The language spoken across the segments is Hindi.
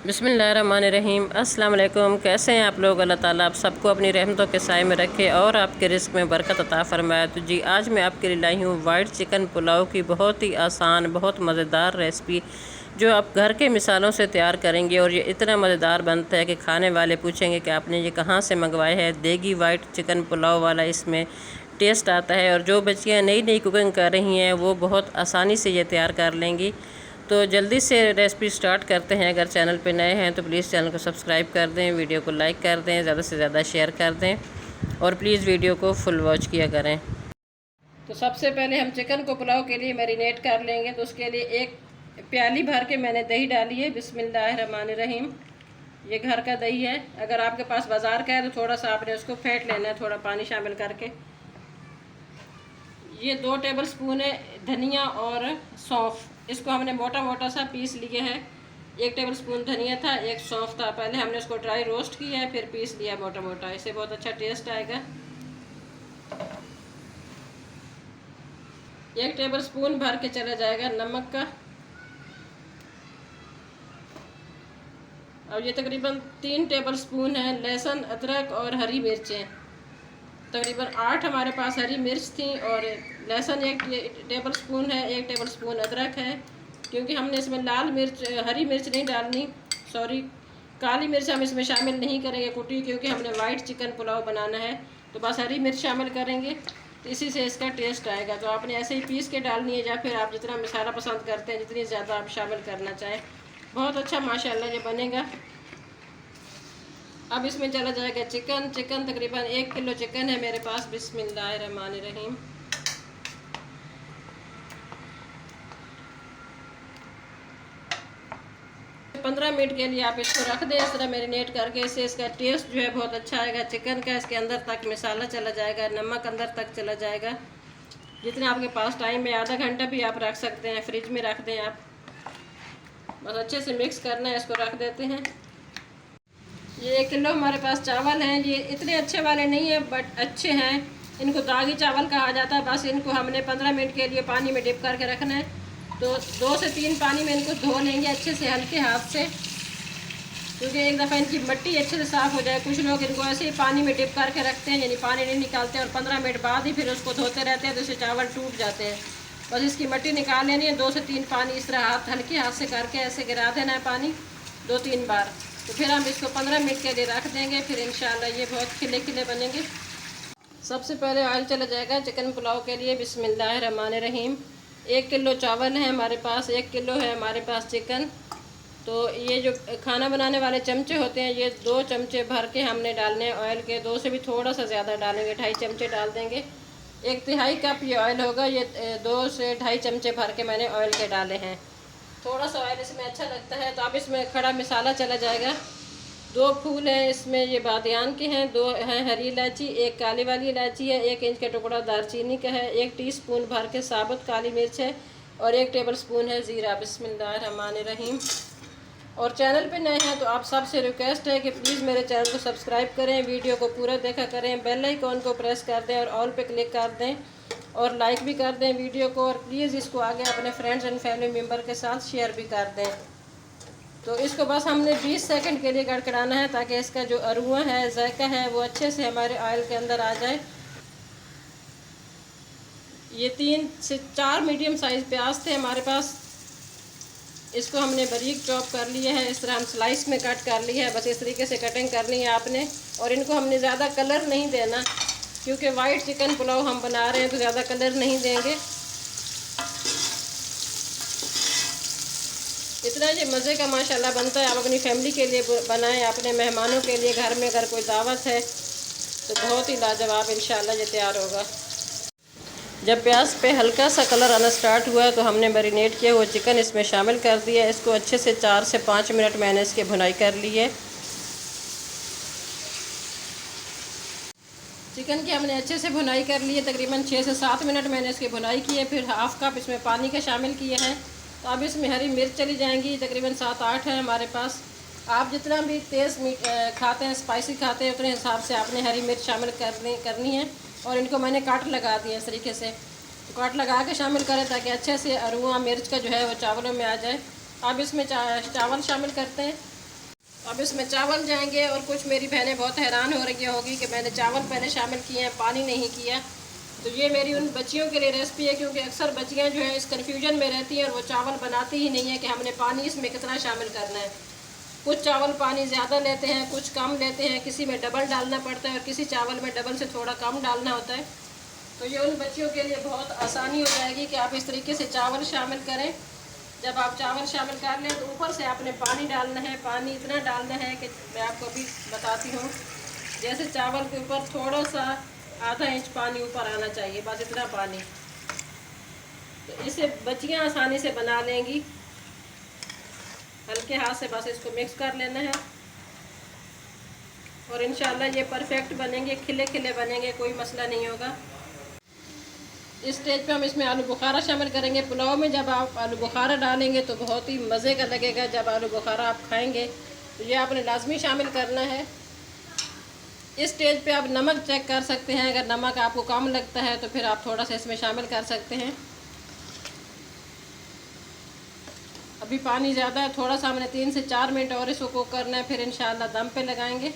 बिस्मिल्लाहिर्रहमानिर्रहीम। अस्सलाम वालेकुम। कैसे हैं आप लोग? अल्लाह ताला आप सबको अपनी रहमतों के साए में रखे और आपके रिस्क में बरकत अता फरमाए। तो जी आज मैं आपके लिए लाई हूँ वाइट चिकन पुलाव की बहुत ही आसान, बहुत मज़ेदार रेसिपी जो आप घर के मिसालों से तैयार करेंगे और ये इतना मज़ेदार बनता है कि खाने वाले पूछेंगे कि आपने ये कहाँ से मंगवाया है। देगी वाइट चिकन पुलाव वाला इसमें टेस्ट आता है और जो बच्चियाँ नई नई कुकिंग कर रही हैं वो बहुत आसानी से ये तैयार कर लेंगी। तो जल्दी से रेसिपी स्टार्ट करते हैं। अगर चैनल पे नए हैं तो प्लीज़ चैनल को सब्सक्राइब कर दें, वीडियो को लाइक कर दें, ज़्यादा से ज़्यादा शेयर कर दें और प्लीज़ वीडियो को फुल वॉच किया करें। तो सबसे पहले हम चिकन को पुलाव के लिए मैरिनेट कर लेंगे। तो उसके लिए एक प्याली भर के मैंने दही डाली है। बिस्मिल्लाहिर्रहमानिर्रहीम। ये घर का दही है। अगर आपके पास बाज़ार का है तो थोड़ा सा आपने उसको फेंट लेना है, थोड़ा पानी शामिल करके। ये 2 टेबल स्पून है धनिया और सौंफ, इसको हमने मोटा मोटा सा पीस लिया है। 1 टेबल स्पून धनिया था, 1 सौंफ था। पहले हमने उसको ड्राई रोस्ट किया है, फिर पीस लिया मोटा मोटा। इससे बहुत अच्छा टेस्ट आएगा। 1 टेबल स्पून भर के चला जाएगा नमक का। और ये तकरीबन 3 टेबल स्पून है लहसुन, अदरक और हरी मिर्चें। तकरीबन 8 हमारे पास हरी मिर्च थी और लहसुन 1 टेबल स्पून है, 1 टेबल स्पून अदरक है। क्योंकि हमने इसमें लाल मिर्च, हरी मिर्च नहीं डालनी, सॉरी काली मिर्च हम इसमें शामिल नहीं करेंगे कुटी, क्योंकि हमने वाइट चिकन पुलाव बनाना है। तो बस हरी मिर्च शामिल करेंगे, तो इसी से इसका टेस्ट आएगा। तो आपने ऐसे ही पीस के डालनी है या फिर आप जितना मसाला पसंद करते हैं, जितनी ज़्यादा आप शामिल करना चाहें। बहुत अच्छा माशाल्लाह ये बनेगा। अब इसमें चला जाएगा चिकन तकरीबन 1 किलो चिकन है मेरे पास। बिस्मिल्लाहिर्रहमानिर्रहीम। पंद्रह मिनट के लिए आप इसको रख दें इस तरह मैरिनेट करके। इससे इसका टेस्ट जो है बहुत अच्छा आएगा चिकन का। इसके अंदर तक मसाला चला जाएगा, नमक अंदर तक चला जाएगा। जितने आपके पास टाइम है, आधा घंटा भी आप रख सकते हैं, फ्रिज में रख दें आप। बस अच्छे से मिक्स करना है, इसको रख देते हैं। ये 1 किलो हमारे पास चावल हैं। ये इतने अच्छे वाले नहीं है बट अच्छे हैं। इनको दागी चावल कहा जाता है। बस इनको हमने 15 मिनट के लिए पानी में डिप करके रखना है। तो 2 से 3 पानी में इनको धो लेंगे अच्छे से हल्के हाथ से, क्योंकि एक दफ़ा इनकी मिट्टी अच्छे से साफ़ हो जाए। कुछ लोग इनको ऐसे ही पानी में डिप करके रखते हैं, यानी पानी नहीं निकालते और 15 मिनट बाद ही फिर उसको धोते रहते हैं, तो इससे चावल टूट जाते हैं। बस इसकी मिट्टी निकाल लेनी है। 2 से 3 पानी इस तरह हल्के हाथ से करके ऐसे गिरा देना है पानी 2-3 बार। तो फिर हम इसको 15 मिनट के लिए रख देंगे। फिर इंशाल्लाह ये बहुत खिले खिले बनेंगे। सबसे पहले ऑयल चला जाएगा चिकन पुलाव के लिए। बिस्मिल्लाहिर्रहमानिर्रहीम। 1 किलो चावल है हमारे पास, 1 किलो है हमारे पास चिकन। तो ये जो खाना बनाने वाले चमचे होते हैं, ये 2 चमचे भर के हमने डालने हैं ऑयल के। 2 से भी थोड़ा सा ज़्यादा डालेंगे, 2.5 चमचे डाल देंगे। 1 तिहाई कप ये ऑयल होगा। ये 2 से 2.5 चमचे भर के मैंने ऑयल के डाले हैं। थोड़ा सा ऑयल इसमें अच्छा लगता है। तो अब इसमें खड़ा मसाला चला जाएगा। 2 फूल हैं इसमें, ये बादियान के हैं। 2 हैं हरी इलायची, 1 काली वाली इलायची है, 1 इंच का टुकड़ा दालचीनी का है, 1 टीस्पून भर के साबुत काली मिर्च है और 1 टेबल स्पून है ज़ीरा। बिस्मिल्लाहिर्रहमानिर्रहीम। और चैनल पे नए हैं तो आप सबसे रिक्वेस्ट है कि प्लीज़ मेरे चैनल को सब्सक्राइब करें, वीडियो को पूरा देखा करें, बेल आइकॉन को प्रेस कर दें और ऑल पे क्लिक कर दें और लाइक भी कर दें वीडियो को। और प्लीज़ इसको आगे अपने फ्रेंड्स एंड फैमिली मेम्बर के साथ शेयर भी कर दें। तो इसको बस हमने 20 सेकंड के लिए गड़कड़ाना है, ताकि इसका जो अरुआ है, जायका है, वो अच्छे से हमारे ऑयल के अंदर आ जाए। ये 3 से 4 मीडियम साइज़ प्याज थे हमारे पास। इसको हमने बारीक चॉप कर लिया है। इस तरह हम स्लाइस में कट कर लिया है। बस इस तरीके से कटिंग करनी है आपने। और इनको हमने ज़्यादा कलर नहीं देना, क्योंकि वाइट चिकन पुलाव हम बना रहे हैं तो ज़्यादा कलर नहीं देंगे। इतना ये मज़े का माशाल्लाह बनता है। आप अपनी फैमिली के लिए बनाएं, अपने मेहमानों के लिए घर में अगर कोई दावत है तो बहुत ही लाजवाब इंशाल्लाह ये तैयार होगा। जब प्याज पे हल्का सा कलर आना स्टार्ट हुआ है तो हमने मैरिनेट किया हुआ चिकन इसमें शामिल कर दिया। इसको अच्छे से 4 से 5 मिनट मैंने इसकी भुनाई कर ली है। चिकन की हमने अच्छे से भुनाई कर ली है। तकरीबन 6 से 7 मिनट मैंने इसकी भुनाई की है। फिर हाफ़ कप इसमें पानी का शामिल किए हैं। तो अब इसमें हरी मिर्च चली जाएंगी, तकरीबन 7-8 है हमारे पास। आप जितना भी तेज़ खाते हैं, स्पाइसी खाते हैं, उतने हिसाब से आपने हरी मिर्च शामिल करनी है। और इनको मैंने काट लगा दिए इस तरीके से। तो काट लगा के शामिल करें ताकि अच्छे से अरुआ मिर्च का जो है वो चावलों में आ जाए। अब इसमें चावल शामिल करते हैं। अब इसमें चावल जाएंगे। और कुछ मेरी बहनें बहुत हैरान हो रही होगी कि मैंने चावल पहले शामिल किए हैं, पानी नहीं किया। तो ये मेरी उन बच्चियों के लिए रेसिपी है, क्योंकि अक्सर बच्चियाँ जो हैं इस कन्फ्यूजन में रहती हैं और वो चावल बनाती ही नहीं है कि हमने पानी इसमें कितना शामिल करना है। कुछ चावल पानी ज़्यादा लेते हैं, कुछ कम लेते हैं, किसी में डबल डालना पड़ता है और किसी चावल में डबल से थोड़ा कम डालना होता है। तो ये उन बच्चियों के लिए बहुत आसानी हो जाएगी कि आप इस तरीके से चावल शामिल करें। जब आप चावल शामिल कर लें तो ऊपर से आपने पानी डालना है। पानी इतना डालना है कि मैं आपको अभी बताती हूँ, जैसे चावल के ऊपर थोड़ा सा आधा इंच पानी ऊपर आना चाहिए, बस इतना पानी। तो इसे बच्चियाँ आसानी से बना लेंगी। हल्के हाथ से बस इसको मिक्स कर लेना है और इंशाल्लाह ये परफेक्ट बनेंगे, खिले खिले बनेंगे, कोई मसला नहीं होगा। इस स्टेज पे हम इसमें आलू बुखारा शामिल करेंगे। पुलाव में जब आप आलू बुखारा डालेंगे तो बहुत ही मज़े का लगेगा। जब आलू बुखारा आप खाएंगे तो ये आपने लाजमी शामिल करना है। इस स्टेज पे आप नमक चेक कर सकते हैं। अगर नमक आपको कम लगता है तो फिर आप थोड़ा सा इसमें शामिल कर सकते हैं। अभी पानी ज़्यादा है, थोड़ा सा हमने 3 से 4 मिनट और इसको कुक करना है, फिर इंशाल्लाह दम पे लगाएंगे।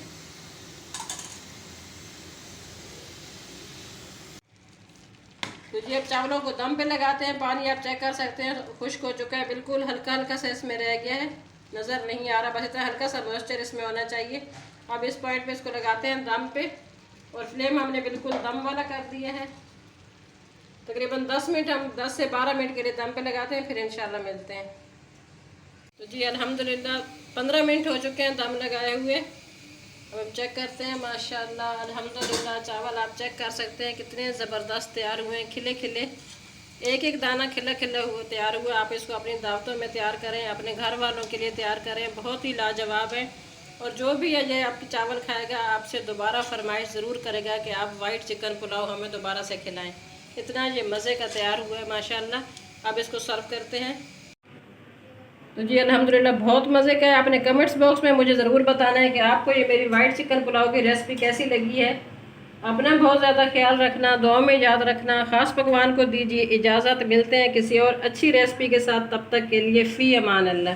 तो जी अब चावलों को दम पे लगाते हैं। पानी आप चेक कर सकते हैं खुश्क हो चुका है, बिल्कुल हल्का हल्का सा इसमें रह गया है, नज़र नहीं आ रहा, बस इतना हल्का सा मॉइस्चर इसमें होना चाहिए। अब इस पॉइंट पे इसको लगाते हैं दम पे और फ्लेम हमने बिल्कुल दम वाला कर दिया है। तकरीबन 10 मिनट, हम 10 से 12 मिनट के लिए दम पे लगाते हैं, फिर इंशाल्लाह मिलते हैं। तो जी अल्हम्दुलिल्लाह 15 मिनट हो चुके हैं दम लगाए हुए। अब हम चेक करते हैं। माशाल्लाह अल्हम्दुलिल्लाह चावल आप चेक कर सकते हैं कितने ज़बरदस्त तैयार हुए हैं, खिले खिले, एक एक दाना खिला खिला हुआ तैयार हुआ। आप इसको अपनी दावतों में तैयार करें, अपने घर वालों के लिए तैयार करें, बहुत ही लाजवाब है। और जो भी है ये आपकी चावल खाएगा आपसे दोबारा फरमाइश ज़रूर करेगा कि आप वाइट चिकन पुलाव हमें दोबारा से खिलाएँ। इतना ये मज़े का तैयार हुआ है माशाल्लाह। अब इसको सर्व करते हैं। तो जी अल्हम्दुलिल्लाह बहुत मज़े का है। आपने कमेंट्स बॉक्स में मुझे ज़रूर बताना है कि आपको ये मेरी वाइट चिकन पुलाव की रेसिपी कैसी लगी है। अपना बहुत ज़्यादा ख्याल रखना, दुआ में याद रखना। ख़ास पकवान को दीजिए इजाज़त, मिलते हैं किसी और अच्छी रेसिपी के साथ, तब तक के लिए फ़ी अमान अल्लाह।